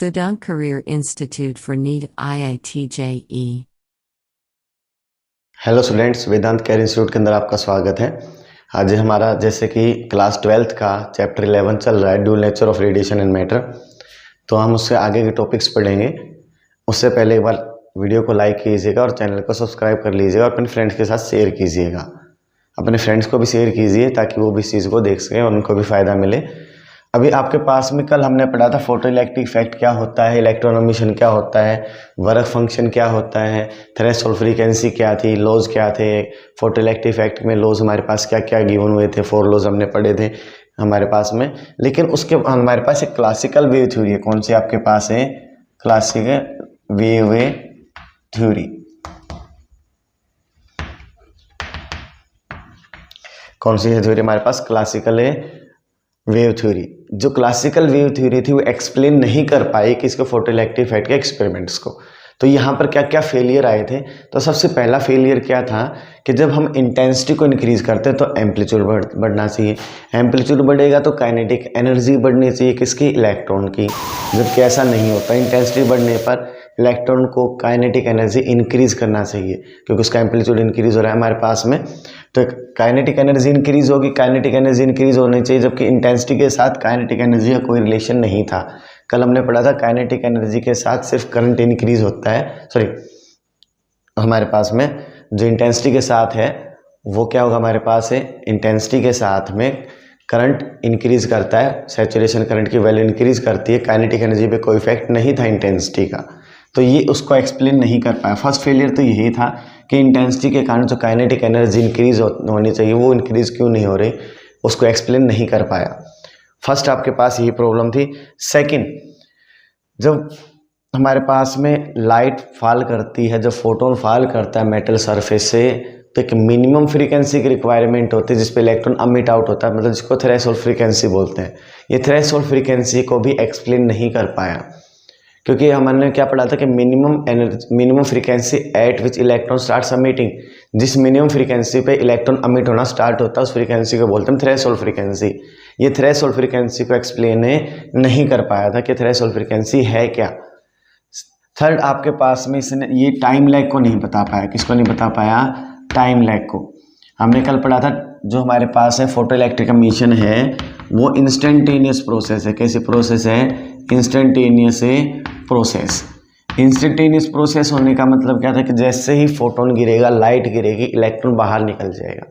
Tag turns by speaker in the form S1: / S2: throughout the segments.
S1: Vedant Career Institute for NEET IIT JEE।
S2: Hello students, Vedant career institute के अंदर आपका स्वागत है। आज हमारा जैसे कि क्लास 12th का चैप्टर 11 चल रहा है, dual nature of radiation and matter. तो हम उससे आगे के टॉपिक्स पढ़ेंगे। उससे पहले एक बार वीडियो को लाइक कीजिएगा और चैनल को सब्सक्राइब कर लीजिएगा और अपने फ्रेंड्स के साथ शेयर कीजिएगा। अपने फ्रेंड्स को भी शेयर कीजिए ताकि वो भी इस चीज़ को देख सकें और उनको भी फ़ायदा मिले। अभी आपके पास में कल हमने पढ़ा था फोटो इलेक्ट्रिक इफेक्ट क्या होता है, इलेक्ट्रॉन एमिशन क्या होता है, वर्क फंक्शन क्या होता है, थ्रेशोल्ड फ्रीक्वेंसी क्या थी, लॉज क्या थे। फोटो इलेक्ट्रिक इफेक्ट में लॉज हमारे पास क्या क्या गिवन हुए थे, 4 लॉज हमने पढ़े थे हमारे पास में। लेकिन उसके हमारे पास एक क्लासिकल वेव थ्योरी है। कौन सी आपके पास है? Classical wave theory. कौन सी है थ्योरी हमारे पास? Classical wave theory. जो क्लासिकल वेव थ्योरी थी वो एक्सप्लेन नहीं कर पाई कि इसको फोटो इलेक्ट्रिक इफेक्ट के एक्सपेरिमेंट्स को। तो यहाँ पर क्या क्या फेलियर आए थे? तो सबसे पहला फेलियर क्या था कि जब हम इंटेंसिटी को इंक्रीज करते हैं तो एम्पलीट्यूड बढ़ना चाहिए। एम्पलीट्यूड बढ़ेगा तो काइनेटिक एनर्जी बढ़नी चाहिए, किसकी? इलेक्ट्रॉन की। जबकि ऐसा नहीं होता। इंटेंसिटी बढ़ने पर इलेक्ट्रॉन को काइनेटिक एनर्जी इंक्रीज करना चाहिए क्योंकि उसका एम्पलीट्यूड इंक्रीज हो रहा है हमारे पास में। तो काइनेटिक एनर्जी इंक्रीज होगी, काइनेटिक एनर्जी इंक्रीज होनी चाहिए, जबकि इंटेंसिटी के साथ काइनेटिक एनर्जी का कोई रिलेशन नहीं था। कल हमने पढ़ा था काइनेटिक एनर्जी के साथ सिर्फ करंट इंक्रीज होता है। सॉरी, हमारे पास में जो इंटेंसिटी के साथ है वो क्या होगा हमारे पास है? इंटेंसिटी के साथ में करंट इंक्रीज करता है, सैचुरेशन करंट की वैल्यू इंक्रीज करती है। काइनेटिक एनर्जी पे कोई इफेक्ट नहीं था इंटेंसिटी का। तो ये उसको एक्सप्लेन नहीं कर पाया। फर्स्ट फेलियर तो यही था कि इंटेंसिटी के कारण जो काइनेटिक एनर्जी इंक्रीज होनी चाहिए वो इंक्रीज क्यों नहीं हो रही, उसको एक्सप्लेन नहीं कर पाया। फर्स्ट आपके पास यही प्रॉब्लम थी। सेकंड, जब हमारे पास में लाइट फॉल करती है, जब फोटोन फॉल करता है मेटल सरफेस से, तो एक मिनिमम फ्रीक्वेंसी की रिक्वायरमेंट होती है जिस पे इलेक्ट्रॉन अमिट आउट होता है, मतलब जिसको थ्रेशोल्ड फ्रीक्वेंसी बोलते हैं। ये थ्रेशोल्ड फ्रीक्वेंसी को भी एक्सप्लेन नहीं कर पाया क्योंकि हमने क्या पढ़ा था कि minimum frequency at which electron start emitting. जिस मिनिमम फ्रीक्वेंसी पे इलेक्ट्रॉन अमिट होना स्टार्ट होता है उस फ्रीक्वेंसी को बोलते हैं थ्रेशोल्ड फ्रीक्वेंसी। ये थ्रेशोल्ड फ्रीक्वेंसी को एक्सप्लेन नहीं कर पाया था कि थ्रेशोल्ड फ्रीक्वेंसी है क्या। थर्ड, आपके पास में इसने ये टाइम लैग को नहीं बता पाया। किसको नहीं बता पाया? टाइम लैग को। हमने कल पढ़ा था जो हमारे पास है फोटो इलेक्ट्रिक एमिशन है वो इंस्टेंटेनियस प्रोसेस है। कैसी प्रोसेस है? Instantaneous process. इंस्टेंटेनियस प्रोसेस होने का मतलब क्या था कि जैसे ही फोटोन गिरेगा, लाइट गिरेगी, इलेक्ट्रॉन बाहर निकल जाएगा।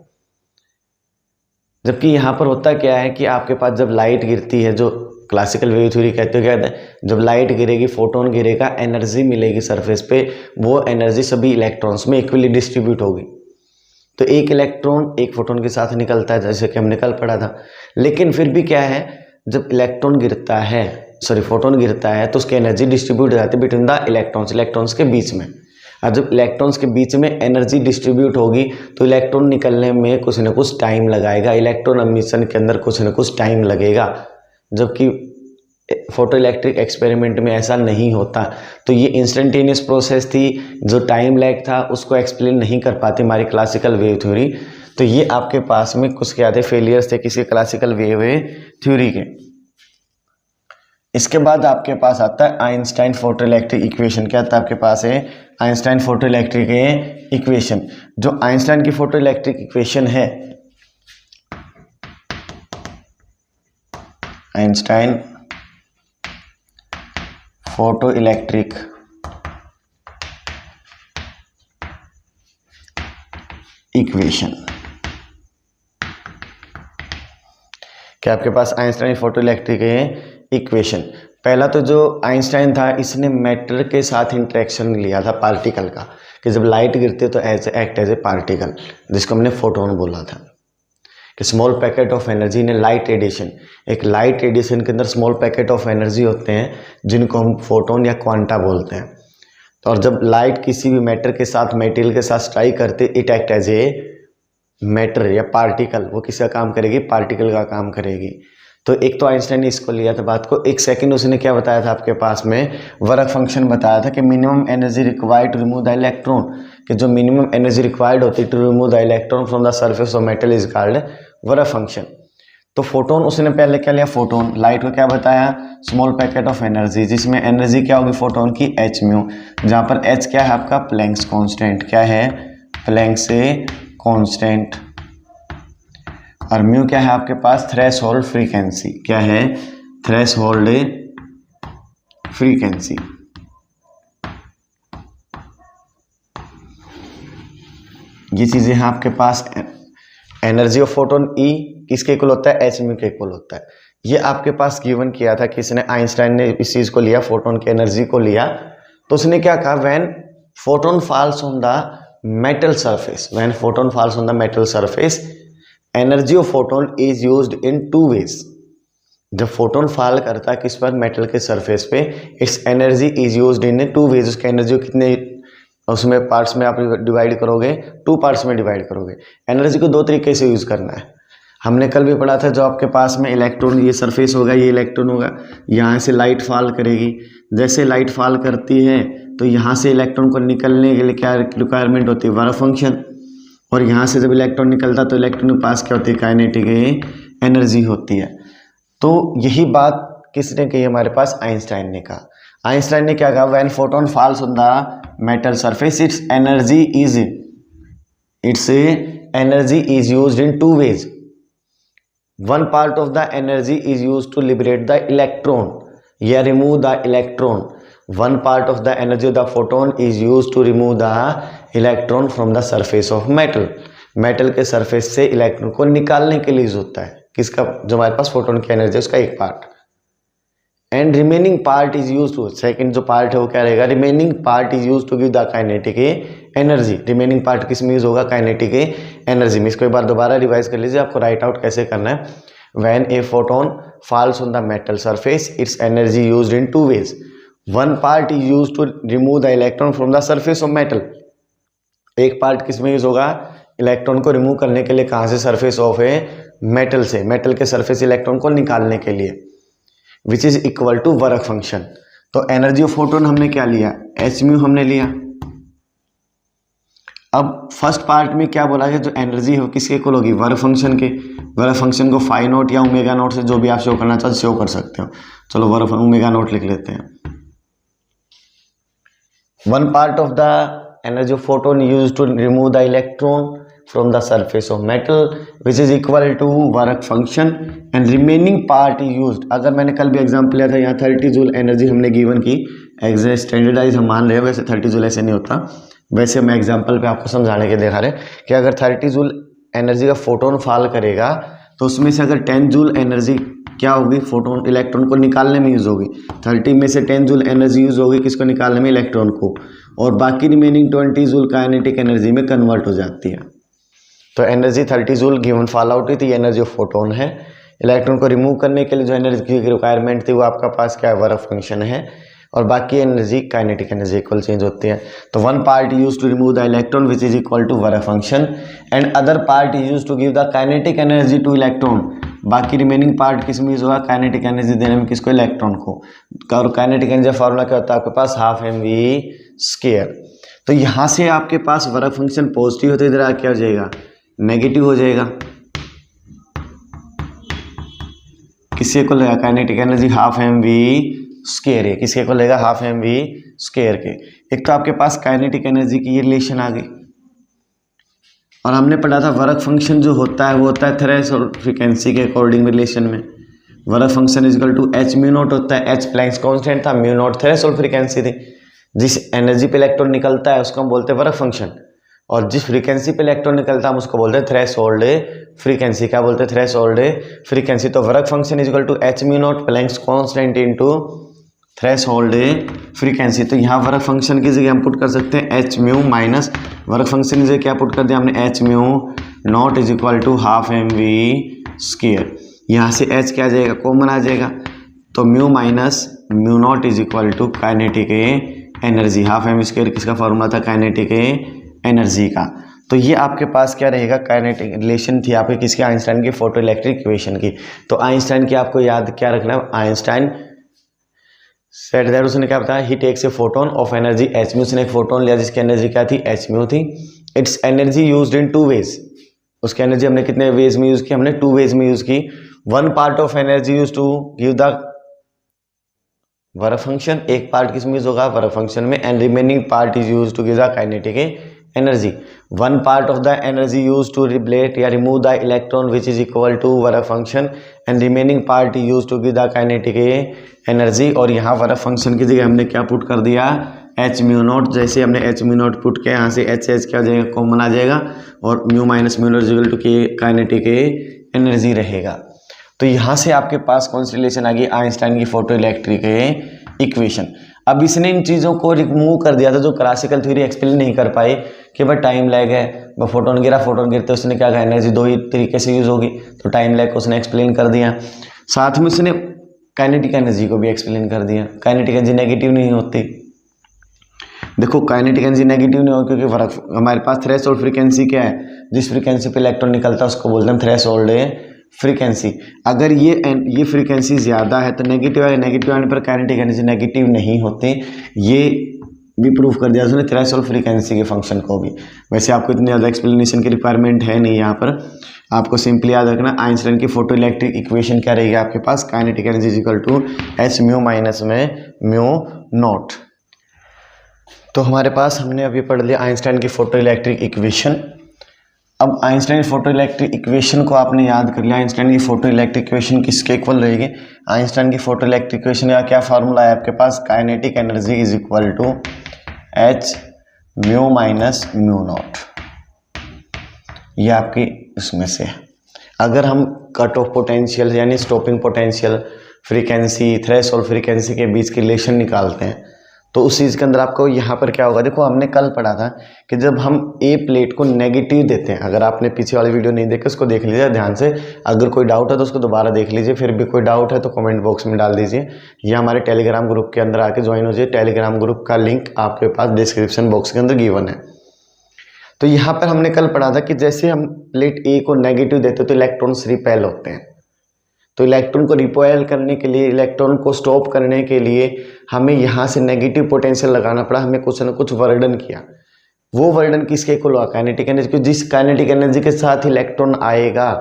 S2: जबकि यहाँ पर होता क्या है कि आपके पास जब लाइट गिरती है, जो क्लासिकल वेव थ्योरी कहते हो, क्या कहते हैं, जब लाइट गिरेगी, फोटोन गिरेगा, एनर्जी मिलेगी सरफेस पे, वो एनर्जी सभी इलेक्ट्रॉन्स में इक्वली डिस्ट्रीब्यूट होगी। तो एक इलेक्ट्रॉन एक फोटोन के साथ निकलता है जैसे कि हमने कल पढ़ा था। लेकिन फिर भी क्या है, जब फोटोन गिरता है तो उसकी एनर्जी डिस्ट्रीब्यूट हो जाती है बिटवीन द इलेक्ट्रॉन्स के बीच में। और जब इलेक्ट्रॉन्स के बीच में एनर्जी डिस्ट्रीब्यूट होगी तो इलेक्ट्रॉन निकलने में कुछ न कुछ टाइम लगाएगा, इलेक्ट्रॉन एमिशन के अंदर कुछ न कुछ टाइम लगेगा, जबकि फोटो इलेक्ट्रिक एक्सपेरिमेंट में ऐसा नहीं होता। तो ये इंस्टेंटेनियस प्रोसेस थी, जो टाइम लैग था उसको एक्सप्लेन नहीं कर पाती हमारी क्लासिकल वेव थ्योरी। तो ये आपके पास में कुछ क्या थे? फेलियर्स थे किसी क्लासिकल वेव थ्योरी के। इसके बाद आपके पास आता है आइंस्टाइन फोटो इलेक्ट्रिक इक्वेशन। क्या आता है आपके पास है? Einstein photo electric equation. जो आइंस्टाइन की फोटो इलेक्ट्रिक इक्वेशन है, आइंस्टाइन फोटो इलेक्ट्रिक इक्वेशन, क्या आपके पास आइंस्टाइन फोटो इलेक्ट्रिक इक्वेशन। पहला तो जो आइंस्टाइन था इसने मैटर के साथ इंटरेक्शन लिया था पार्टिकल का, कि जब लाइट गिरती है तो एक्ट एज ए पार्टिकल, जिसको हमने फोटोन बोला था। कि स्मॉल पैकेट ऑफ एनर्जी ने लाइट रेडिएशन, एक लाइट रेडिएशन के अंदर स्मॉल पैकेट ऑफ एनर्जी होते हैं जिनको हम फोटोन या क्वांटा बोलते हैं। तो और जब लाइट किसी भी मैटर के साथ, मटेरियल के साथ स्ट्राइक करते, it act as a matter या पार्टिकल। वो किसका काम करेगी? पार्टिकल का काम करेगी। तो एक तो आइंस्टाइन ने इसको लिया था बात को। एक सेकंड उसने क्या बताया था आपके पास में? वर्क फंक्शन बताया था कि minimum energy required to remove the electron, कि जो मिनिमम एनर्जी रिक्वायर्ड होती है to remove the electron from the surface of metal is called work function. तो फोटोन उसने पहले क्या लिया, फोटोन, लाइट को क्या बताया, स्मॉल पैकेट ऑफ एनर्जी, जिसमें एनर्जी क्या होगी फोटोन की, एच म्यू, जहाँ पर एच क्या है आपका प्लैंक्स कांस्टेंट, क्या है प्लैंक्स कांस्टेंट, और म्यू क्या है आपके पास थ्रेशोल्ड फ्रीक्वेंसी, क्या है थ्रेशोल्ड फ्रीक्वेंसी। ये चीजें हैं आपके पास। एनर्जी ऑफ फोटोन ई किसके इक्वल होता है, एच म्यू के इक्वल होता है। ये आपके पास गिवन किया था, किसने, आइंस्टाइन ने इस चीज को लिया, फोटोन की एनर्जी को लिया, तो उसने क्या कहा, when photon falls on the metal surface, when photon falls on the metal surface, energy of photon is used in two ways. जब फोटोन फॉल करता है किस पर, मेटल के सरफेस पे, its energy is used in two ways. उसकी energy को कितने उसमें पार्ट्स में आप डिवाइड करोगे, टू पार्ट्स में डिवाइड करोगे। एनर्जी को दो तरीके से यूज करना है, हमने कल भी पढ़ा था। जो आपके पास में इलेक्ट्रॉन, ये सरफेस होगा, ये इलेक्ट्रॉन होगा, यहाँ से लाइट फॉल करेगी, जैसे लाइट फॉल करती है तो यहाँ से इलेक्ट्रॉन को निकलने के लिए क्या रिक्वायरमेंट होती है, वर्क फंक्शन, और यहाँ से जब इलेक्ट्रॉन निकलता तो इलेक्ट्रॉन के पास क्या होती है, काइनेटिक एनर्जी होती है। तो यही बात किसने कही, हमारे पास आइंस्टाइन ने कहा। आइंस्टाइन ने क्या कहा, when photon falls on the metal surface its energy is used in two ways. One part of the energy is used to liberate the electron या remove the electron. One part of the energy of the photon is used to remove the electron from the surface of metal. Metal के surface से electron को निकालने के लिए use होता है, किसका, जो हमारे पास फोटोन की एनर्जी है उसका एक part. And remaining part is use to, second जो पार्ट है वो क्या रहेगा, remaining part is use to give the kinetic energy. Remaining part किस में यूज होगा, काइनेटिक एनर्जी में। इसको एक बार दोबारा रिवाइज कर लीजिए, आपको राइट आउट कैसे करना है। When a photon falls on the metal surface its energy used in two ways. One part is use to remove the electron from the surface of metal. एक पार्ट किस में use होगा, electron को remove करने के लिए, कहाँ से, सरफेस ऑफ मेटल से, मेटल के सरफेस इलेक्ट्रॉन को निकालने के लिए, which is equal to work function. तो एनर्जी ऑफ फोटोन हमने क्या लिया, एच म्यू हमने लिया। अब फर्स्ट पार्ट में क्या बोला है, जो एनर्जी है वो किसके इक्वल होगी, वर्क फंक्शन के। वर्क फंक्शन को फाई नोट या ओमेगा नोट से जो भी आप शो करना चाहते शो कर सकते हो। चलो वर्क ओमेगा नोट लिख लेते हैं। One part of the energy of photon use to remove the electron from the surface of metal which is equal to work function and remaining part is used। अगर मैंने कल भी example लिया था, यहाँ 30 जूल एनर्जी हमने given की, exact standardise हम मान रहे हैं, वैसे 30 जूल ऐसे नहीं होता, वैसे मैं एग्जांपल पे आपको समझाने के दिखा रहे कि अगर 30 जूल एनर्जी का फोटोन फॉल करेगा तो उसमें से अगर 10 जूल एनर्जी क्या होगी, फोटोन इलेक्ट्रॉन को निकालने में यूज होगी। 30 में से 10 जूल एनर्जी यूज होगी किसको, निकालने में, इलेक्ट्रॉन को, और बाकी रिमेनिंग 20 जूल काइनेटिक एनर्जी में कन्वर्ट हो जाती है। तो energy 30 joule given fall out हुई थी, एनर्जी ऑफ फोटोन है। इलेक्ट्रॉन को रिमूव करने के लिए जो एनर्जी की रिक्वायरमेंट थी वो आपका पास क्या है, वर्क फंक्शन है, और बाकी energy kinetic energy equal change होती है। तो one part use to remove the electron which is equal to work function and other part is use to give the kinetic energy to electron. बाकी remaining part किस में use होगा, kinetic energy देने में, किसको, इलेक्ट्रॉन को। और kinetic energy formula क्या होता है आपके पास, हाफ mv²। तो यहाँ से आपके पास वर्क फंक्शन पॉजिटिव होता है, इधर क्या हो जाएगा, नेगेटिव हो जाएगा। किसके को लेगा, काइनेटिक एनर्जी हाफ mv² है, किसके को लेगा, हाफ mv² के। एक तो आपके पास काइनेटिक एनर्जी की ये रिलेशन आ गई, और हमने पढ़ा था वर्क फंक्शन जो होता है वो होता है थ्रेशोल्ड फ्रीक्वेंसी के अकॉर्डिंग रिलेशन में। Work function is equal to h mu naught होता है, एच प्लैंक्स कांस्टेंट था, म्यू नॉट थ्रेशोल्ड फ्रीक्वेंसी थी। जिस एनर्जी पे इलेक्ट्रॉन निकलता है उसको हम बोलते हैं वर्क फंक्शन, और जिस फ्रीक्वेंसी पे इलेक्ट्रॉन निकलता है हम उसको बोलते हैं थ्रेशोल्ड फ्रीक्वेंसी। क्या बोलते हैं, थ्रेशोल्ड फ्रीक्वेंसी। तो work function is equal to h mu naught Planck's constant into threshold frequency. तो यहाँ वर्क फंक्शन की जगह हम पुट कर सकते हैं h mu minus work function की जगह क्या पुट कर दिया हमने, h mu naught is equal to half mv²। यहाँ से एच क्या आ जाएगा, कॉमन आ जाएगा, तो mu minus mu naught is equal to kinetic energy. Half mv² किसका फॉर्मूला था, काइनेटिक एनर्जी का। तो ये आपके पास क्या रहेगा, काइनेटिक रिलेशन थी आपके किसके, आइंस्टाइन की फोटो इलेक्ट्रिक इक्वेशन की। तो आइंस्टाइन की आपको याद क्या रखना है, आइंस्टाइन सेड दैट, उसने क्या बताया, he takes a photon of energy h mu. उसने एक फोटोन लिया जिसकी एनर्जी क्या थी, एच म्यू थी। Its energy used in two ways, उसकी एनर्जी हमने कितने वेज में यूज की, हमने टू वेज में यूज की। 1 part of energy use to give the work function, एक पार्ट किसमें यूज होगा वर्क फंक्शन में, and remaining part is use to give the kinetic energy. 1 part of the energy use to replete या remove the electron which is equal to work function and remaining part is use to give the kinetic energy. और यहाँ work function की जगह हमने क्या put कर दिया H mu not. जैसे हमने एच म्यू नॉट पुट किया यहाँ से एच एच क्या हो जाएगा कॉमन आ जाएगा और mu minus mu naught equal to के काइनेटिक एनर्जी रहेगा। तो यहाँ से आपके पास कौन सी रिलेशन आ गई आइंस्टाइन की फोटो इलेक्ट्रिक इक्वेशन। अब इसने इन चीज़ों को रिमूव कर दिया था जो क्लासिकल थ्योरी एक्सप्लेन नहीं कर पाए कि भाई टाइम लैग है, फोटोन गिरते उसने क्या कहा एनर्जी दो ही तरीके से यूज़ होगी, तो टाइम लैग को उसने एक्सप्लेन कर दिया। साथ में उसने काइनेटिक एनर्जी को भी एक्सप्लेन कर दिया। काइनेटिक एनर्जी नेगेटिव नहीं होती, देखो काइनेटिक एनर्जी नेगेटिव नहीं होगी क्योंकि फर्क हमारे पास थ्रेशोल्ड फ्रीक्वेंसी क्या है, जिस फ्रीक्वेंसी पे इलेक्ट्रॉन निकलता है उसको बोलते हैं थ्रेशोल्ड फ्रीक्वेंसी। अगर ये फ्रीक्वेंसी ज़्यादा है तो नेगेटिव है, नेगेटिव आने पर काइनेटिक एनर्जी नेगेटिव नहीं होती। ये भी प्रूव कर दिया उसने थ्रेशोल्ड फ्रीक्वेंसी के फंक्शन को भी। वैसे आपको इतनी ज़्यादा एक्सप्लेनेशन की रिक्वायरमेंट है नहीं यहाँ पर, आपको सिंपली याद रखना आइंस्टाइन की फोटो इलेक्ट्रिक इक्वेशन क्या रहेगी आपके पास kinetic energy equal to h mu minus में म्यू नॉट। तो हमारे पास हमने अभी पढ़ लिया आइंस्टाइन की फोटो इलेक्ट्रिक इक्वेशन। अब आइंस्टाइन फोटो इलेक्ट्रिक इक्वेशन को आपने याद कर लिया। आइंस्टाइन की फोटो इलेक्ट्रिक इक्वेशन किसके इक्वल रहेगी, आइंस्टाइन की फोटो इलेक्ट्रिक इक्वेशन का क्या फार्मूला है आपके पास kinetic energy is equal to h mu minus mu not. ये आपकी इसमें से है। अगर हम कट ऑफ पोटेंशियल यानी stopping potential frequency threshold frequency के बीच की रिलेशन निकालते हैं तो उस चीज़ के अंदर आपको यहाँ पर क्या होगा, देखो हमने कल पढ़ा था कि जब हम ए प्लेट को नेगेटिव देते हैं, अगर आपने पीछे वाली वीडियो नहीं देखी उसको देख लीजिए ध्यान से, अगर कोई डाउट है तो उसको दोबारा देख लीजिए, फिर भी कोई डाउट है तो कमेंट बॉक्स में डाल दीजिए या हमारे टेलीग्राम ग्रुप के अंदर आके ज्वाइन हो जाइए। टेलीग्राम ग्रुप का लिंक आपके पास डिस्क्रिप्शन बॉक्स के अंदर गिवन है। तो यहाँ पर हमने कल पढ़ा था कि जैसे हम प्लेट ए को नेगेटिव देते तो इलेक्ट्रॉन्स रिपेल होते हैं, तो इलेक्ट्रॉन को रिपेल करने के लिए इलेक्ट्रॉन को स्टॉप करने के लिए हमें यहाँ से नेगेटिव पोटेंशियल लगाना पड़ा, हमें कुछ ना कुछ वर्डन किया। वो वर्डन किसके इक्वल हुआ काइनेटिक एनर्जी, जिस काइनेटिक एनर्जी के साथ इलेक्ट्रॉन आएगा,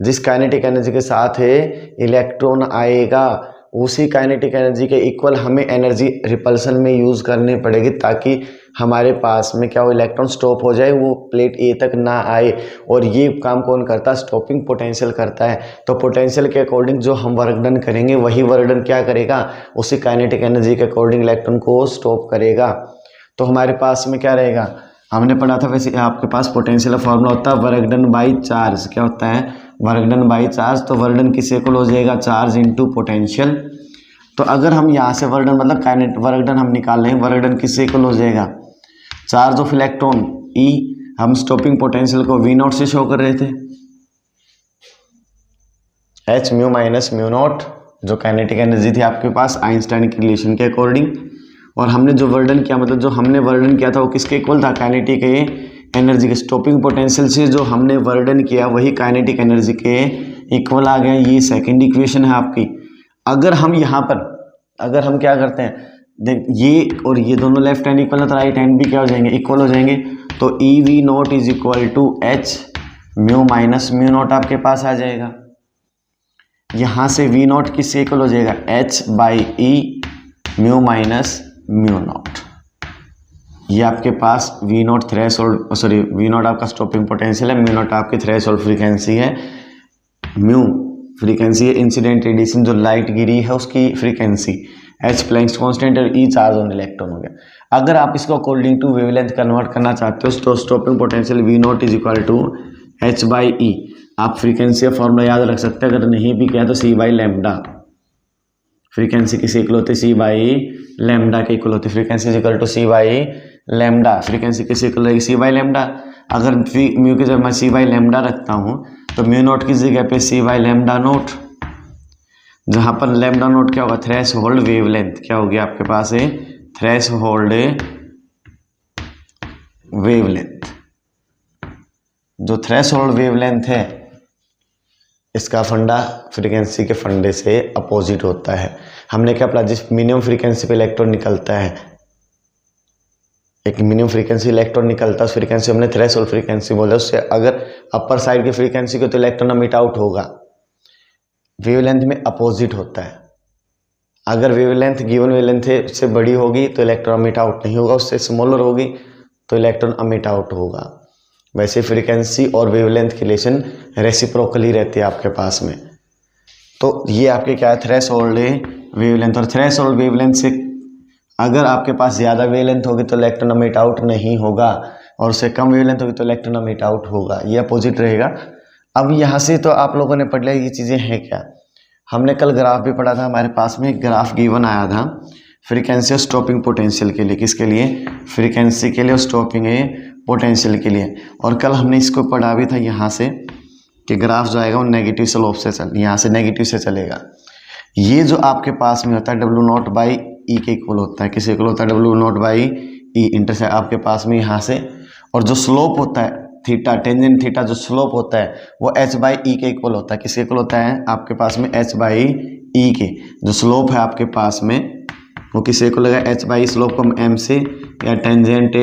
S2: जिस काइनेटिक एनर्जी के साथ इलेक्ट्रॉन आएगा उसी काइनेटिक एनर्जी के इक्वल हमें एनर्जी रिपल्सन में यूज़ करनी पड़ेगी ताकि हमारे पास में क्या हो इलेक्ट्रॉन स्टॉप हो जाए, वो प्लेट ए तक ना आए। और ये काम कौन करता है, स्टॉपिंग पोटेंशियल करता है। तो पोटेंशियल के अकॉर्डिंग जो हम वर्क डन करेंगे वही वर्क डन क्या करेगा, उसी काइनेटिक एनर्जी के अकॉर्डिंग इलेक्ट्रॉन को स्टॉप करेगा। तो हमारे पास में क्या रहेगा, हमने पढ़ा था वैसे आपके पास पोटेंशियल फॉर्मूला होता है वर्क डन बाई चार्ज। क्या होता है वर्क डन बाई चार्ज, तो वर्क डन किसके इक्वल हो जाएगा चार्ज इंटू पोटेंशियल। तो अगर हम यहाँ से वर्क डन मतलब काइनेटिक वर्क डन हम निकाल रहे हैं, वर्क डन किससे इक्वल हो जाएगा चार्ज ऑफ इलेक्ट्रॉन ई, हम स्टॉपिंग पोटेंशियल को वी नॉट से शो कर रहे थे H mu minus mu not जो काइनेटिक एनर्जी थी आपके पास आइंस्टाइन की रिलेशन के अकॉर्डिंग। और हमने जो वर्डन किया मतलब जो हमने वर्डन किया था वो किसके इक्वल था काइनेटिक एनर्जी के। स्टॉपिंग पोटेंशियल से जो हमने वर्डन किया वही काइनेटिक एनर्जी के इक्वल आ गया। ये सेकंड इक्वेशन है आपकी। अगर हम यहाँ पर अगर हम क्या करते हैं देख ये और ये दोनों लेफ्ट हैंड इक्वल है तो राइट हैंड भी क्या हो जाएंगे इक्वल हो जाएंगे। तो e V not is equal to h mu minus mu naught आपके पास आ जाएगा। यहाँ से वी नॉट किससे इक्वल हो जाएगा h by e mu minus mu not. ये आपके पास v not threshold sorry v not आपका स्टॉपिंग पोटेंशियल है, म्यू नॉट आपकी थ्रेशोल्ड फ्रीक्वेंसी है। म्यू फ्रीक्वेंसी है इंसिडेंट रेडिएशन जो लाइट गिरी है उसकी फ्रीक्वेंसी, एच प्लैंक्स कांस्टेंट और ई चार्ज ऑन इलेक्ट्रॉन हो गया। अगर आप इसको अकॉर्डिंग टू वेवलेंथ कन्वर्ट करना चाहते हो तो stopping potential v not is equal to h by e. आप फ्रीक्वेंसी का फॉर्मूला याद रख सकते हैं, अगर नहीं भी किया तो सी बाई लैम्डा। फ्रीक्वेंसी किसी इक्वल होती है सी बाई लैम्डा के इक्वल होती है। Frequency is equal to c by lambda. Frequency किसी इक्वल रहेगी सी बाई लैम्डा। अगर म्यू की जगह मैं सी बाई लैम्डा रखता हूँ तो म्यू नोट की जगह पे सी बाई लैम्डा नोट, जहाँ पर लैम्डा नोट क्या होगा थ्रेश होल्ड वेवलेंथ। क्या होगी आपके पास है थ्रेश होल्ड वेवलेंथ। जो थ्रेश होल्ड वेवलेंथ है इसका फंडा फ्रीक्वेंसी के फंडे से अपोजिट होता है। हमने क्या पढ़ा, जिस मिनिमम फ्रीक्वेंसी पे इलेक्ट्रॉन निकलता है, एक मिनिमम फ्रीक्वेंसी इलेक्ट्रॉन निकलता है उस फ्रीक्वेंसी हमने वेवलेंथ में अपोजिट होता है। अगर वेवलेंथ गिवन वेवलेंथ से बड़ी होगी तो इलेक्ट्रॉन अमिट आउट नहीं होगा, उससे स्मॉलर होगी तो इलेक्ट्रॉन अमिट आउट होगा। वैसे फ्रीक्वेंसी और वेवलेंथ की रिलेशन रेसिप्रोकल ही रहती है आपके पास में। तो ये आपके क्या है, थ्रेशोल्ड वेवलेंथ। और थ्रेशोल्ड वेवलेंथ से अगर आपके पास ज़्यादा वेवलेंथ होगी तो इलेक्ट्रॉन अमिट आउट नहीं होगा, और उससे कम वेवलेंथ होगी तो इलेक्ट्रॉन अमिट आउट होगा, ये अपोजिट रहेगा। अब यहाँ से तो आप लोगों ने पढ़ लिया ये चीज़ें हैं क्या। हमने कल ग्राफ भी पढ़ा था, हमारे पास में एक ग्राफ गिवन आया था फ्रीक्वेंसी और स्टॉपिंग पोटेंशियल के लिए। किसके लिए? फ्रीक्वेंसी के लिए और स्टॉपिंग पोटेंशियल के लिए। और कल हमने इसको पढ़ा भी था यहाँ से कि ग्राफ जो आएगा वो नेगेटिव स्लोप से यहाँ से नेगेटिव से चलेगा। ये जो आपके पास में होता है W0/E के इक्वल होता है, किसी इक्वल होता है W0/E इंटरसेप्ट आपके पास में यहाँ से। और जो स्लोप होता है थीटा, टेंजेंट थीटा जो स्लोप होता है वो h/E के इक्वल होता है। किसके इक्वल होता है आपके पास में? h/E के। जो स्लोप है आपके पास में वो किसी इक्वल होगा h/E। स्लोप को हम m से या टेंजेंट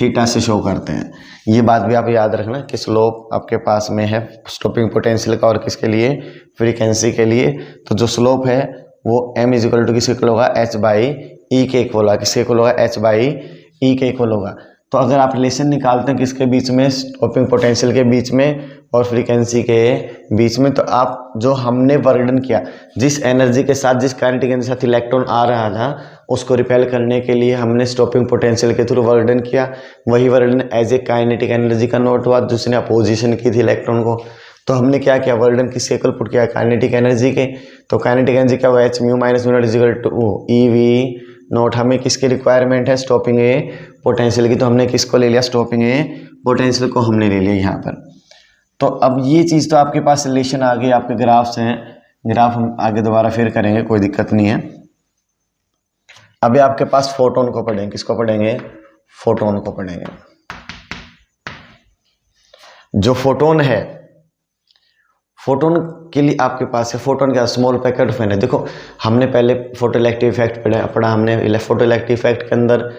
S2: थीटा से शो करते हैं। ये बात भी आप याद रखना कि स्लोप आपके पास में है स्टॉपिंग पोटेंशियल का और किसके लिए? फ्रीक्वेंसी के लिए। तो जो स्लोप है वो m इक्वल टू किसके इक्वल होगा? h/E के इक्वल होगा। किसके इक्वल होगा? h/E के इक्वल होगा। तो अगर आप रिलेशन निकालते हैं किसके बीच में? स्टॉपिंग पोटेंशियल के बीच में और फ्रीक्वेंसी के बीच में, तो आप जो हमने वर्णन किया जिस एनर्जी के साथ, जिस काइनेटिक एनर्जी के साथ इलेक्ट्रॉन आ रहा था उसको रिपेल करने के लिए हमने स्टॉपिंग पोटेंशियल के थ्रू वर्णन किया, वही वर्णन एज ए काइनेटिक एनर्जी का नोट हुआ जिसने अपोजिशन की थी इलेक्ट्रॉन को। तो हमने क्या किया? वर्णन किसके इक्वल पुट किया? काइनेटिक एनर्जी के। तो काइनेटिक एनर्जी क्या हुआ? h mu minus mu naught is equal to EV0। हमें किसकी रिक्वायरमेंट है? स्टॉपिंग पोटेंशियल की। तो हमने किसको ले लिया? स्टॉपिंग पोटेंशियल को हमने ले लिया यहाँ पर। तो अब ये चीज़ तो आपके पास रिलेशन आ गई, आपके ग्राफ्स हैं। ग्राफ हम आगे दोबारा फिर करेंगे, कोई दिक्कत नहीं है। अभी आपके पास फोटोन को पढ़ेंगे। किसको पढ़ेंगे? फोटोन को पढ़ेंगे। जो फोटोन है, फोटोन के लिए आपके पास है फोटोन क्या? Small packet of energy. देखो हमने पहले फोटोइलेक्ट्रिक इफेक्ट पढ़ा हमने। फोटोइलेक्ट्रिक इफेक्ट के अंदर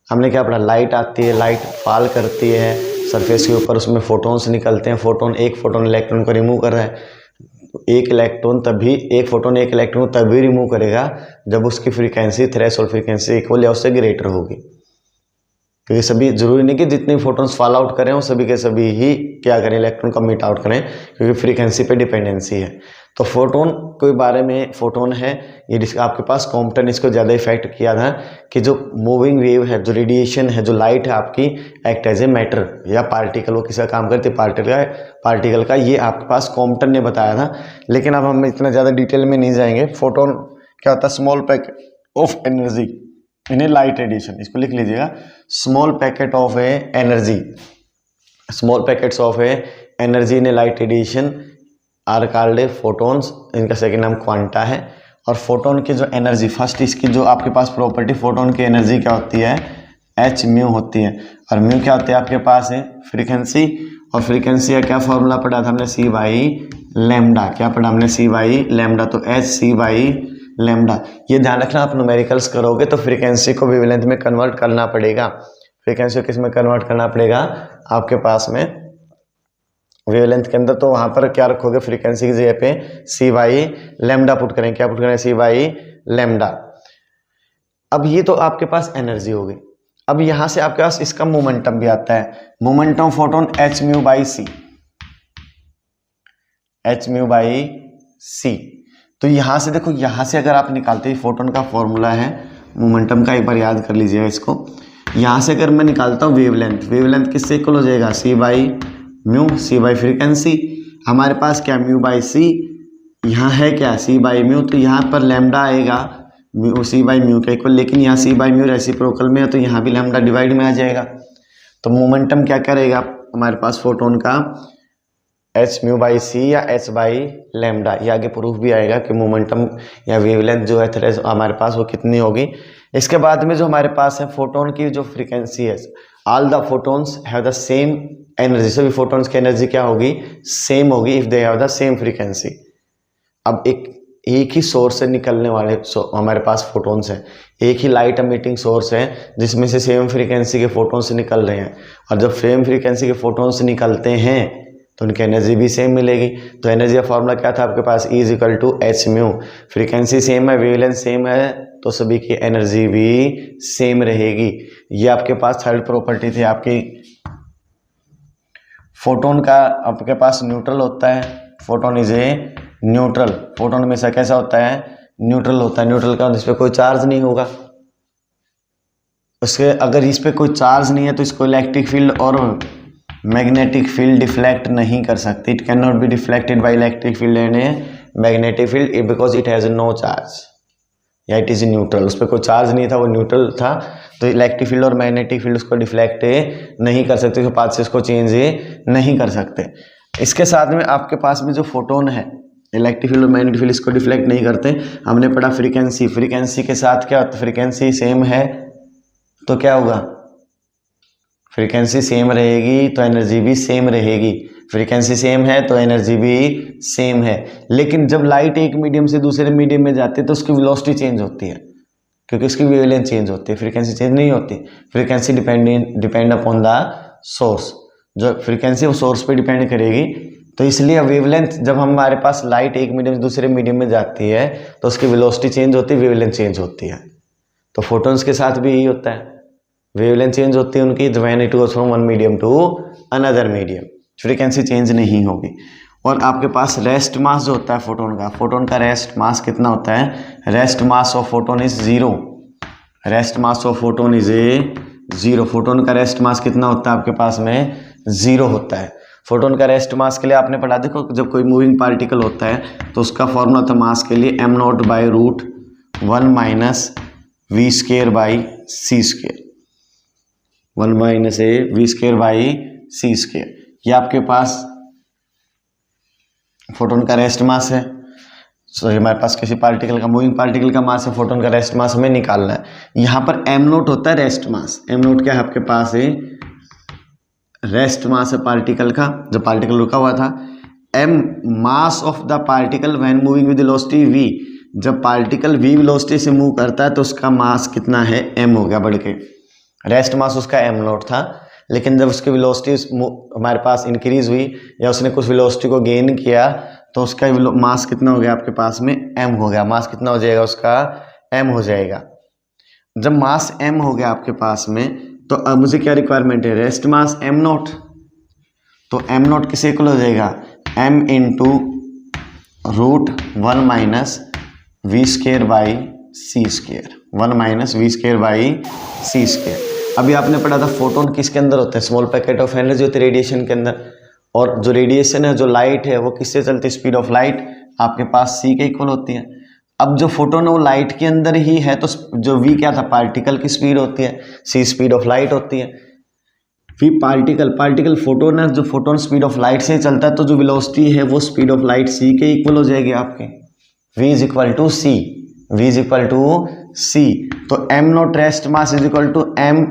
S2: हमने क्या पढ़ा? लाइट आती है, लाइट फॉल करती है सरफेस के ऊपर, उसमें फोटोन्स निकलते हैं। एक फोटोन इलेक्ट्रॉन को रिमूव कर रहा है। एक फोटोन एक इलेक्ट्रॉन तभी रिमूव करेगा जब उसकी फ्रीक्वेंसी थ्रेशोल्ड फ्रीक्वेंसी इक्वल या उससे ग्रेटर होगी। क्योंकि सभी जरूरी नहीं कि जितने फोटोन्स फॉल आउट करें वो सभी के सभी ही क्या करें? इलेक्ट्रॉन को मिट आउट करें, क्योंकि फ्रीक्वेंसी पे डिपेंडेंसी है। तो फोटोन के बारे में, फोटोन है ये आपके पास कॉम्पटन इसको ज़्यादा इफेक्ट किया था कि जो मूविंग वेव है, जो रेडिएशन है, जो लाइट है आपकी एक्ट एज ए मैटर या पार्टिकल, वो किसका काम करती है? पार्टिकल का। ये आपके पास कॉम्पटन ने बताया था। लेकिन अब हम इतना ज़्यादा डिटेल में नहीं जाएंगे। फोटोन क्या होता है? Small packet of energy in a light radiation. इसको लिख लीजिएगा, small packet of a energy. Small packets of a energy in a light radiation are called a photons. इनका सेकेंड नाम क्वांटा है। और फोटोन की जो एनर्जी, फर्स्ट इसकी जो आपके पास प्रॉपर्टी, फोटोन की एनर्जी क्या होती है? h म्यू होती है। और म्यू क्या होती है आपके पास? है फ्रीक्वेंसी। और फ्रीक्वेंसी का क्या फॉर्मूला पढ़ा था हमने? c/λ। क्या पढ़ा हमने? c/λ। तो h c/λ। ये ध्यान रखना, आप न्यूमेरिकल्स करोगे तो फ्रीक्वेंसी को वेवलेंथ में कन्वर्ट करना पड़ेगा। फ्रीक्वेंसी को किस में कन्वर्ट करना पड़ेगा? आपके पास में वेवलेंथ के अंदर। तो वहां पर क्या रखोगे? फ्रीक्वेंसी की जगह पे c/λ पुट करें। क्या पुट करें? c/λ। अब ये तो आपके पास एनर्जी हो गई। अब यहां से आपके पास इसका मोमेंटम भी आता है। Momentum photon h μ/c। h μ/c। तो यहां से देखो, यहां से अगर आप निकालते हैं, फोटोन का फॉर्मूला है मोमेंटम का, एक बार याद कर लीजिएगा इसको। यहां से अगर मैं निकालता हूं वेवलेंथ, वेवलेंथ किससे इक्वल हो जाएगा? c/μ, c/ frequency. हमारे पास क्या? μ/c। यहाँ है क्या? c/μ। तो यहाँ पर लैम्डा आएगा c/μ के इक्वल, लेकिन यहाँ c/μ रेसिप्रोकल में है तो यहाँ भी लैम्डा डिवाइड में आ जाएगा। तो मोमेंटम क्या करेगा हमारे पास फोटोन का? h μ/c या h/λ। ये आगे प्रूफ भी आएगा कि मोमेंटम या वेवलेंथ जो है हमारे पास वो कितनी होगी। इसके बाद में जो हमारे पास है फोटोन की जो फ्रीक्वेंसी है, all the photons have the same energy. सभी फोटोन्स की एनर्जी क्या होगी? सेम होगी if they have the same frequency. अब एक ही सोर्स से निकलने वाले हमारे पास फोटोन्स हैं, एक ही लाइट एमिटिंग सोर्स है जिसमें से सेम फ्रीक्वेंसी के फोटोन्स निकल रहे हैं। और जब सेम फ्रीक्वेंसी के फोटोन्स निकलते हैं तो उनकी एनर्जी भी सेम मिलेगी। तो एनर्जी का फॉर्मूला क्या था आपके पास, E is equal to h mu. Frequency same है, वेवलेंथ सेम है, तो सभी की एनर्जी भी सेम रहेगी। ये आपके पास थर्ड प्रॉपर्टी थी आपकी। फोटोन का आपके पास न्यूट्रल होता है, photon is a neutral. Photon हमेशा कैसा होता है, न्यूट्रल होता है। न्यूट्रल का इस पर कोई चार्ज नहीं होगा। उसके अगर इस पर कोई चार्ज नहीं है तो इसको इलेक्ट्रिक फील्ड और मैग्नेटिक फील्ड डिफ्लेक्ट नहीं कर सकती। It can not be deflected by electric field and magnetic field because it has no charge, या इट इज़ न्यूट्रल। उस पर कोई चार्ज नहीं था, वो न्यूट्रल था, तो इलेक्ट्रिक फील्ड और मैग्नेटिक फील्ड उसको डिफ्लेक्ट नहीं कर सकते, उसके पाथ से इसको चेंज नहीं कर सकते। इसके साथ में आपके पास में जो फोटोन है, इलेक्ट्रिक फील्ड और मैग्नेटिक फील्ड इसको डिफ्लेक्ट नहीं करते। हमने पढ़ा फ्रीक्वेंसी, फ्रीक्वेंसी के साथ क्या होता है, फ्रीक्वेंसी सेम है तो क्या होगा, फ्रीक्वेंसी सेम रहेगी तो एनर्जी भी सेम रहेगी। फ्रीक्वेंसी सेम है तो एनर्जी भी सेम है। लेकिन जब लाइट एक मीडियम से दूसरे मीडियम में जाती है तो उसकी वेलोसिटी चेंज होती है, क्योंकि उसकी वेवलेंथ चेंज होती है, फ्रीक्वेंसी चेंज नहीं होती। Frequency depend upon the source, जो फ्रीक्वेंसी वो सोर्स पे डिपेंड करेगी। तो इसलिए वेवलेंथ, जब हमारे पास लाइट एक मीडियम से दूसरे मीडियम में जाती है तो उसकी वेलोसिटी चेंज होती है, वेवलेंथ चेंज होती है। तो फोटोन्स के साथ भी यही होता है, वेवलेंथ चेंज होती है उनकी, when it goes from one medium to another medium, frequency change नहीं होगी। और आपके पास रेस्ट मास जो होता है फोटोन का, फोटोन का रेस्ट मास कितना होता है, rest mass of photon is 0। Rest mass of photon is a 0। Photon का रेस्ट मास कितना होता है आपके पास में, 0 होता है। फोटोन का रेस्ट मास के लिए आपने पढ़ा, देखो जब कोई मूविंग पार्टिकल होता है तो उसका फॉर्मूला था मास के लिए m0 by root 1 minus v square by c square, 1 minus a v square by c square. ये आपके पास फोटोन का रेस्ट मास है। सो हमारे पास किसी पार्टिकल का, मूविंग पार्टिकल का मास है, फोटोन का रेस्ट मास हमें निकालना है। यहाँ पर m0 होता है रेस्ट मास। m0 क्या है आपके पास है, रेस्ट मास है पार्टिकल का, जब पार्टिकल रुका हुआ था। m mass of the particle when moving with velocity v, जब पार्टिकल v वेलोसिटी से मूव करता है तो उसका मास कितना है, m हो गया बढ़ के। रेस्ट मास उसका m0 था, लेकिन जब उसकी वेलोसिटी हमारे पास इंक्रीज हुई या उसने कुछ वेलोसिटी को गेन किया तो उसका मास कितना हो गया आपके पास में, m हो गया। मास कितना हो जाएगा उसका, m हो जाएगा। जब मास m हो गया आपके पास में तो अब मुझे क्या रिक्वायरमेंट है, रेस्ट मास m0। तो m0 किसे इक्वल हो जाएगा, m into root 1 minus v square by c square, 1 minus v square by c square. अभी आपने पढ़ा था फोटोन किसके अंदर होते हैं, स्मॉल पैकेट ऑफ एनर्जी होती है रेडिएशन के अंदर। और जो रेडिएशन है, जो लाइट है, वो किससे चलती है, स्पीड ऑफ लाइट आपके पास c के इक्वल होती है। अब जो फोटोन है वो लाइट के अंदर ही है, तो जो v क्या था, पार्टिकल की स्पीड होती है, c स्पीड ऑफ लाइट होती है। v पार्टिकल फोटोन है, जो फोटोन स्पीड ऑफ लाइट से चलता है, तो जो वेलोसिटी है वो स्पीड ऑफ लाइट c के इक्वल हो जाएगी आपके, v is equal to c, v is equal to c। तो m0 rest mass is equal to m,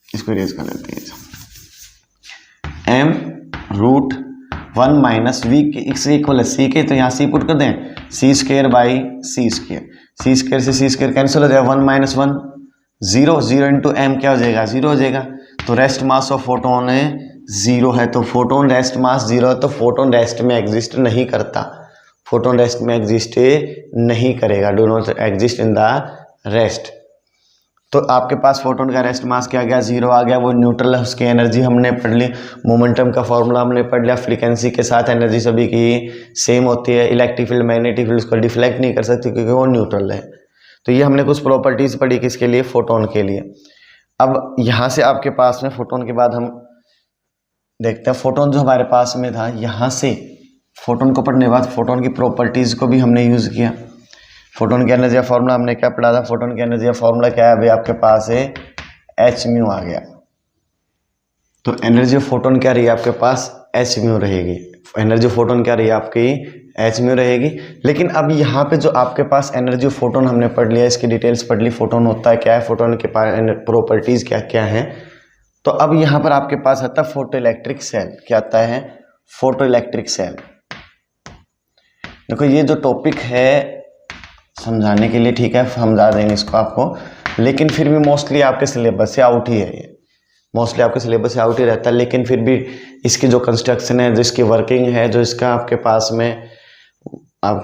S2: इसको इरेज कर लेते हैं, m रूट 1 माइनस वी के इक्वल है c के, तो यहाँ c पुट कर दें, c square by c square. C square से सी स्केयर कैंसिल हो जाएगा, 1 माइनस 1 0, 0 इंटू एम क्या हो जाएगा, 0 हो जाएगा। तो रेस्ट मास ऑफ फोटोन है 0 है, तो फोटोन रेस्ट मास 0 है, तो फोटोन रेस्ट में एग्जिस्ट नहीं करता, फोटोन रेस्ट में एग्जिस्ट नहीं करेगा, do not exist in the rest. तो आपके पास फोटोन का रेस्ट मास क्या आ गया, 0 आ गया, वो न्यूट्रल है, उसकी एनर्जी हमने पढ़ ली, मोमेंटम का फॉर्मूला हमने पढ़ लिया, फ्रीक्वेंसी के साथ एनर्जी सभी की सेम होती है, इलेक्ट्रिक फील्ड मैग्नेटिक फील्ड उसको डिफ्लेक्ट नहीं कर सकती क्योंकि वो न्यूट्रल है। तो ये हमने कुछ प्रॉपर्टीज पढ़ी किसके लिए, फोटोन के लिए। अब यहाँ से आपके पास में फोटोन के बाद हम देखते हैं फोटोन जो हमारे पास में था, यहाँ से फोटोन को पढ़ने के बाद फोटोन की प्रॉपर्टीज को भी हमने यूज किया। फोटोन की एनर्जी का फॉर्मूला हमने क्या पढ़ा था, फोटोन की एनर्जी का फॉर्मूला क्या है, अभी आपके पास है एच म्यू आ गया। तो एनर्जी ऑफ फोटोन क्या रही है आपके पास, एच म्यू रहेगी। एनर्जी ऑफ फोटोन क्या रही है आपकी, एच म्यू रहेगी। लेकिन अब यहाँ पे जो आपके पास एनर्जी ऑफ फोटोन हमने पढ़ लिया, इसकी डिटेल्स पढ़ ली, फोटोन होता है क्या है, फोटोन के प्रॉपर्टीज क्या क्या है। तो अब यहाँ पर आपके पास आता है फोटो इलेक्ट्रिक सेल। क्या आता है, फोटो इलेक्ट्रिक सेल। देखो ये जो टॉपिक है समझाने के लिए ठीक है, समझा देंगे इसको आपको, लेकिन फिर भी मोस्टली आपके सिलेबस से आउट ही है ये, मोस्टली आपके सिलेबस से आउट ही रहता है, लेकिन फिर भी इसकी जो कंस्ट्रक्शन है, जो इसकी वर्किंग है, जो इसका आपके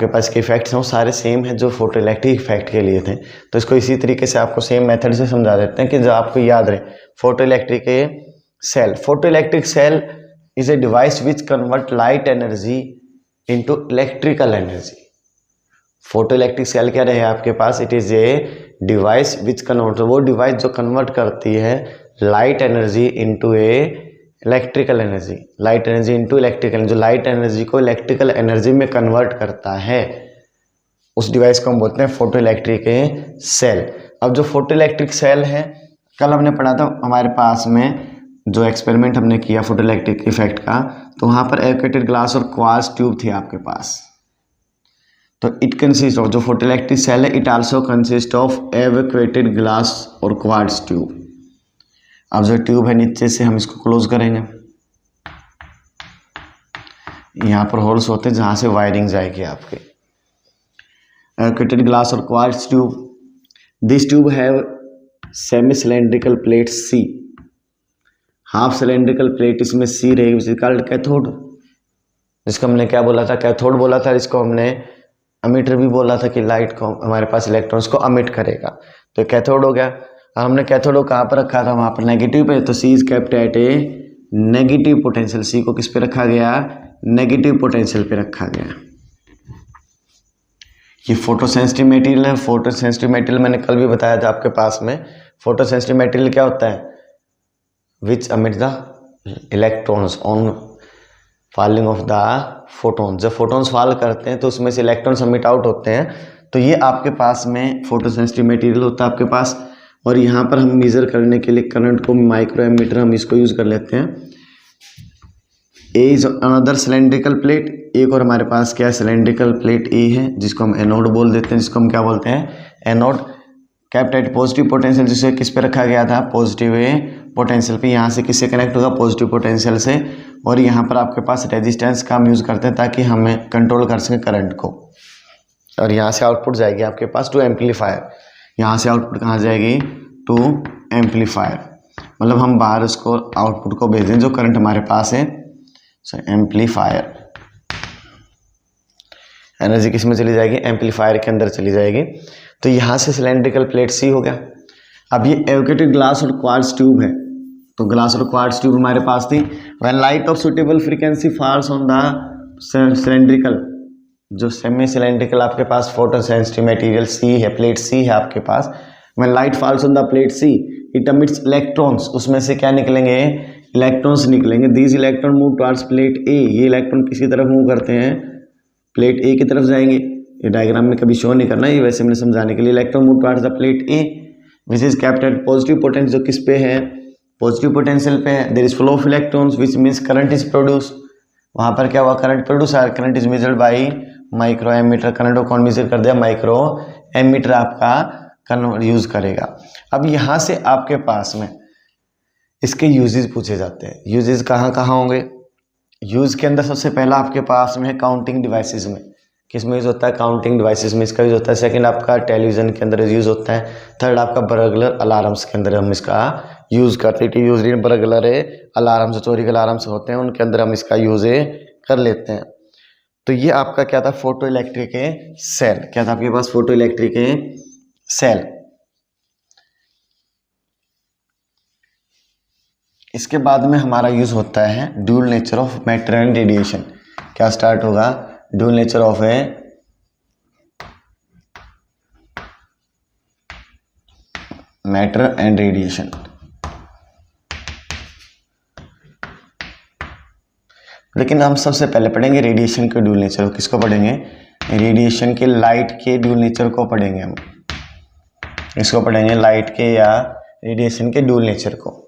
S2: पास के इफेक्ट्स हैं वो सारे सेम हैं जो फोटो इलेक्ट्रिक इफेक्ट के लिए थे। तो इसको इसी तरीके से आपको सेम मेथड से समझा देते हैं कि जो आपको याद रहे। Photo electric cell is a device which convert light energy into electrical energy. Photo electric cell क्या रहे आपके पास, it is a device which convert, वो डिवाइस जो कन्वर्ट करती है light energy into a electrical energy, light energy into electrical, जो light energy को इलेक्ट्रिकल एनर्जी में कन्वर्ट करता है, उस डिवाइस को हम बोलते हैं फोटो इलेक्ट्रिक सेल। अब जो फोटो इलेक्ट्रिक सेल है, कल हमने पढ़ा था हमारे पास में जो एक्सपेरिमेंट हमने किया फोटो इलेक्ट्रिक इफेक्ट का, तो वहाँ पर एवोकेटेड ग्लास और क्वार्ट्ज ट्यूब थी आपके पास। तो इट कंसिस्ट ऑफ, जो फोटो इलेक्ट्रिक सेल है, it also consist of evacuated glass और क्वार्ट्ज ट्यूब। अब जो ट्यूब है नीचे से हम इसको क्लोज करेंगे, यहाँ पर होल्स होते हैं जहाँ से वायरिंग जाएगी आपके। एवोकेटेड ग्लास और quartz tube, this tube have semi cylindrical plate C, half cylindrical plate इसमें सी रहेगी, विच इज कॉल्ड कैथोड। जिसको हमने क्या बोला था, कैथोड बोला था। इसको हमने अमीटर भी बोला था कि लाइट को हमारे पास इलेक्ट्रॉन्स को अमिट करेगा, तो कैथोड हो गया। हमने कैथोड को कहाँ पर रखा था, वहाँ पर नेगेटिव पे, तो C is kept at a negative potential. C को किस पे रखा गया, नेगेटिव पोटेंशियल पे रखा गया। ये फोटो सेंसिटिव मटेरियल है। फोटो सेंसिटिव मटेरियल मैंने कल भी बताया था आपके पास में। फोटो सेंसिटिव मटेरियल क्या होता है, which emit the electrons on falling of the photon. जब फोटोन्स फॉल करते हैं तो उसमें से इलेक्ट्रॉन्स अमिट आउट होते हैं, तो ये आपके पास में फोटो सेंसिटिव मटेरियल होता है आपके पास। और यहाँ पर हम मेजर करने के लिए करंट को माइक्रो एमीटर हम इसको यूज कर लेते हैं। ए इज अनदर सिलेंड्रिकल प्लेट, एक और हमारे पास क्या है, सिलेंड्रिकल प्लेट ए है, जिसको हम एनोड बोल देते हैं, जिसको हम क्या बोलते हैं, anode. Kept eight positive potential, जिसे किस पे रखा गया था, पॉजिटिव पोटेंशियल पे। यहाँ से किससे कनेक्ट होगा, पॉजिटिव पोटेंशियल से। और यहाँ पर आपके पास रेजिस्टेंस का हम यूज़ करते हैं ताकि हमें कंट्रोल कर सकें करंट को। और यहाँ से आउटपुट जाएगी आपके पास टू एम्पलीफायर। यहाँ से आउटपुट कहाँ जाएगी, टू एम्पलीफायर, मतलब हम बाहर उसको आउटपुट को भेज दें जो करंट हमारे पास है। सो एम्पलीफायर, एनर्जी किस में चली जाएगी, एम्पलीफायर के अंदर चली जाएगी। तो यहाँ से सिलेंड्रिकल प्लेट सी हो गया। अब ये एवोकेटेड ग्लास और क्वार्ट्ज ट्यूब है, तो ग्लास और क्वार्ट्ज ट्यूब हमारे पास थी। When light of suitable frequency falls on the cylindrical, जो सेमी सिलेंड्रिकल आपके पास फोटो सेंसिटिव मटेरियल सी है, प्लेट सी है आपके पास। When light falls on the plate C it emits electrons, उसमें से क्या निकलेंगे, इलेक्ट्रॉन्स निकलेंगे। These electron move towards plate A, ये इलेक्ट्रॉन किसकी तरफ मूव करते हैं, प्लेट ए की तरफ जाएंगे। ये डायग्राम में कभी शो नहीं करना, ये वैसे मैंने समझाने के लिए। Electron move towards the plate A which is kept at positive potential, जो किस पे है, पॉजिटिव पोटेंशियल पे है। There is flow of electrons which means current is produce. वहाँ पर क्या हुआ, करंट प्रोड्यूस है। Current is measured by micro ammeter. Current को कौन मेजर कर दिया, माइक्रो एमीटर आपका कन्वर्ट यूज करेगा। अब यहाँ से आपके पास में इसके यूजेस पूछे जाते हैं। यूजेस कहाँ कहाँ होंगे, यूज के अंदर सबसे पहला आपके पास में है काउंटिंग डिवाइसेस में। किस में यूज होता है, काउंटिंग डिवाइसेस में इसका यूज होता है। सेकंड आपका टेलीविजन के अंदर यूज होता है। थर्ड आपका बर्गलर अलार्म्स के अंदर हम इसका यूज करते हैं। यूज बर्गलर अलार्म्स, चोरी के अलार्म्स होते हैं, उनके अंदर हम इसका यूज कर लेते हैं। तो ये आपका क्या था, फोटो इलेक्ट्रिक सेल। क्या था आपके पास, फोटो इलेक्ट्रिक सेल। इसके बाद में हमारा यूज होता है dual nature of matter and radiation. क्या स्टार्ट होगा, dual nature of matter and radiation. लेकिन हम सबसे पहले पढ़ेंगे रेडिएशन के ड्यूल नेचर। किसको पढ़ेंगे, रेडिएशन के, लाइट के ड्यूल नेचर को पढ़ेंगे हम। इसको पढ़ेंगे लाइट के या रेडिएशन के ड्यूल नेचर को।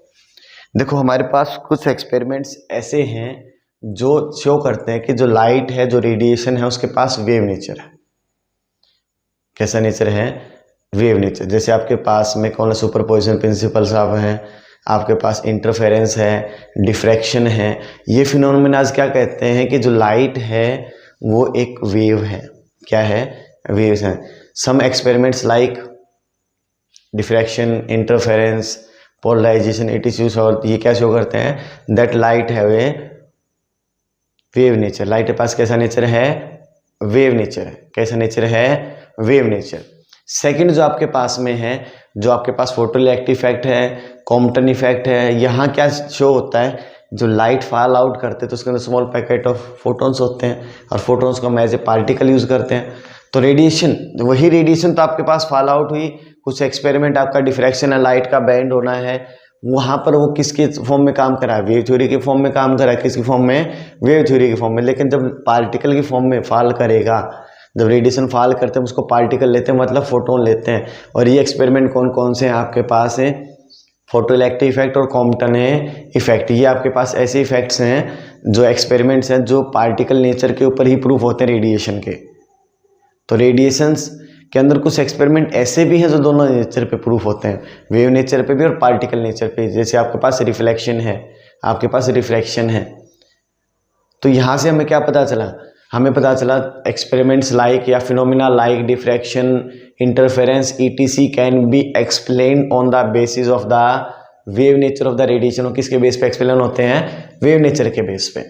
S2: देखो हमारे पास कुछ एक्सपेरिमेंट्स ऐसे हैं जो शो करते हैं कि जो लाइट है, जो रेडिएशन है, उसके पास वेव नेचर है। कैसा नेचर है, वेव नेचर। जैसे आपके पास में कौन सा सुपरपोजिशन प्रिंसिपल्स आप हैं, आपके पास इंटरफेरेंस है, डिफ्रैक्शन है। ये फिनोमेनाज क्या कहते हैं कि जो लाइट है वो एक वेव है। क्या है, वेव्स हैं। Some experiments like diffraction, interference, polarisation it is use, और ये क्या शो करते हैं that light have a wave nature, light के पास कैसा नेचर है, वेव नेचर है। कैसा नेचर है, वेव नेचर। सेकंड जो आपके पास में है, जो आपके पास फोटोइलेक्ट्रिक इफेक्ट है, कॉम्पटन इफेक्ट है, यहाँ क्या शो होता है, जो लाइट फॉल आउट करते हैं तो उसके अंदर स्मॉल पैकेट ऑफ फोटॉन्स होते हैं और फोटॉन्स को हम एज ए पार्टिकल यूज करते हैं। तो रेडिएशन, वही रेडिएशन तो आपके पास फॉल आउट हुई, कुछ एक्सपेरिमेंट आपका डिफ्रैक्शन है, लाइट का बैंड होना है, वहाँ पर वो किसके फॉर्म में काम करा है, वेव थ्योरी के फॉर्म में काम करा है, किसकी फॉर्म में, वेव थ्योरी के फॉर्म में। लेकिन जब पार्टिकल की फॉर्म में फॉल करेगा, जब रेडिएशन फॉल करते हैं उसको पार्टिकल लेते हैं, मतलब फोटोन लेते हैं। और ये एक्सपेरिमेंट कौन कौन से हैं आपके पास है, फोटोइलेक्ट्रिक इफेक्ट और कॉम्पटन है इफेक्ट। ये आपके पास ऐसे इफेक्ट्स हैं जो एक्सपेरिमेंट्स हैं जो पार्टिकल नेचर के ऊपर ही प्रूफ होते हैं रेडिएशन के। तो रेडिएशंस के अंदर कुछ एक्सपेरिमेंट ऐसे भी हैं जो दोनों नेचर पे प्रूफ होते हैं, वेव नेचर पे भी और पार्टिकल नेचर पे। जैसे आपके पास रिफ्लेक्शन है, आपके पास रिफ्रैक्शन है। तो यहाँ से हमें क्या पता चला, हमें पता चला एक्सपेरिमेंट्स लाइक या phenomena like diffraction, interference ETC can be explain on the basis of the wave nature of the radiation. और किसके बेस पे एक्सप्लेन होते हैं, वेव नेचर के बेस पे।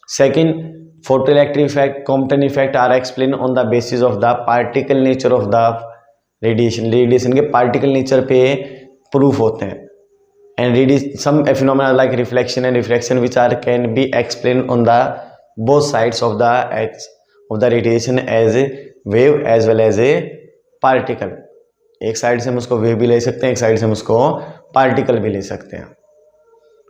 S2: Second, photoelectric effect, Compton effect are explain on the basis of the particle nature of the radiation. Radiation के particle nature पे proof होते हैं। And some phenomena like reflection and refraction which are can be explain on the both sides of the radiation as a wave as well as a particle। एक side से हम उसको wave भी ले सकते हैं, एक साइड से हम उसको पार्टिकल भी ले सकते हैं।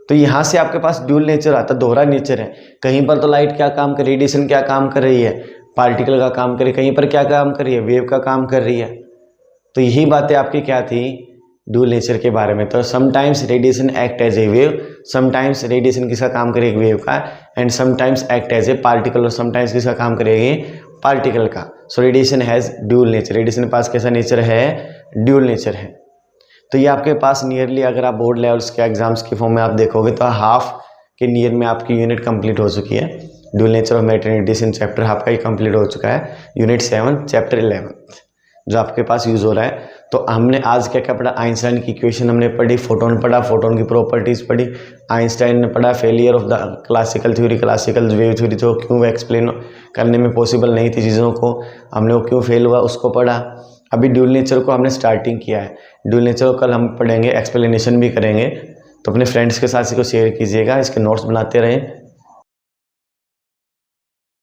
S2: तो यहाँ से आपके पास ड्यूल नेचर आता है, दोहरा नेचर है। कहीं पर तो लाइट क्या काम कर, रेडिएशन क्या काम कर रही है, पार्टिकल का काम कर रही है, कहीं पर क्या काम कर रही है, वेव का काम कर रही है। तो यही बातें आपकी क्या थी, ड्यूल नेचर के बारे में। तो sometimes radiation act as a wave, sometimes radiation किसका काम करेगी, वेव का, and sometimes act as a particle, और समटाइम्स किसका काम करेगी, पार्टिकल का। So radiation has dual nature, radiation के पास कैसा नेचर है, ड्यूल नेचर है। तो ये आपके पास नियरली, अगर आप बोर्ड लेवल्स के एग्जाम्स की फॉर्म में आप देखोगे तो हाफ के नियर में आपकी यूनिट कंप्लीट हो चुकी है। Dual nature of matter and radiation chapter आपका ही कंप्लीट हो चुका है, यूनिट 7 चैप्टर 11 जो आपके पास यूज़ हो रहा है। तो हमने आज क्या क्या पढ़ा, आइंस्टाइन की इक्वेशन हमने पढ़ी, फोटोन पढ़ा, फोटोन की प्रॉपर्टीज़ पढ़ी, आइंस्टाइन ने पढ़ा failure of the classical theory, classical wave theory जो क्यों एक्सप्लेन करने में पॉसिबल नहीं थी चीज़ों को, हमने वो क्यों फेल हुआ उसको पढ़ा। अभी ड्यूल नेचर को हमने स्टार्टिंग किया है, ड्यूल नेचर को कल हम पढ़ेंगे, एक्सप्लेनेशन भी करेंगे। तो अपने फ्रेंड्स के साथ इसको शेयर कीजिएगा, इसके नोट्स बनाते रहें।